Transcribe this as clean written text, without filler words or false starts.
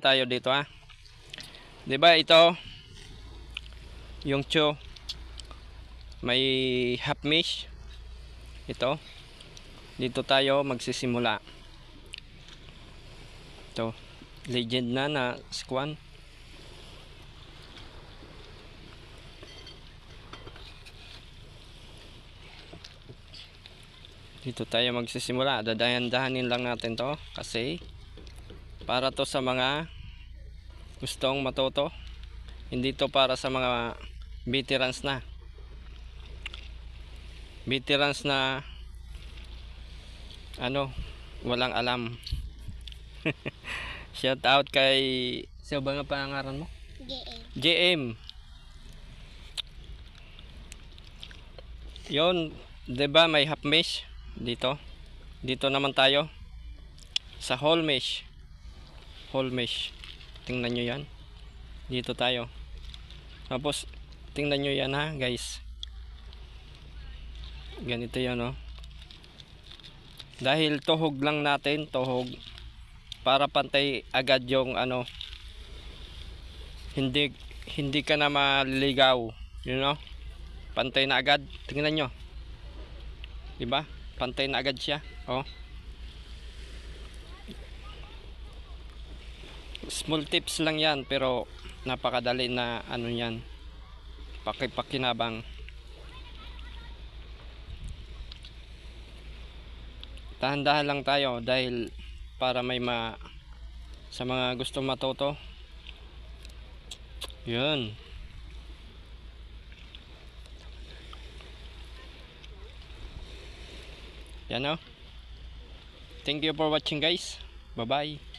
Tayo dito ha. 'Di ba ito yung cho may half mesh ito. Dito tayo magsisimula. Ito, legend na squan. Dito tayo magsisimula. Dadahan-dahanin lang natin to kasi para to sa mga gustong matuto. Hindi to para sa mga veterans na. Veterans na walang alam. Shout out kay siya ba nga pangalan mo? JM. Yon, 'di ba may half mesh dito? Dito naman tayo sa whole mesh. Whole mesh. Tingnan nyo yan. Dito tayo. Tapos tingnan nyo yan ha guys. Ganito yan oh. Dahil tuhog lang natin, tuhog para pantay agad yung hindi ka na maliligaw, you know? Pantay na agad. Tingnan nyo. Diba? Pantay na agad siya. Oh. Small tips lang yan pero napakadali na yan. Pakipakinabang. Dahan-dahan lang tayo dahil para sa mga gustong matuto. Yun. Yan o. Thank you for watching guys. Bye bye.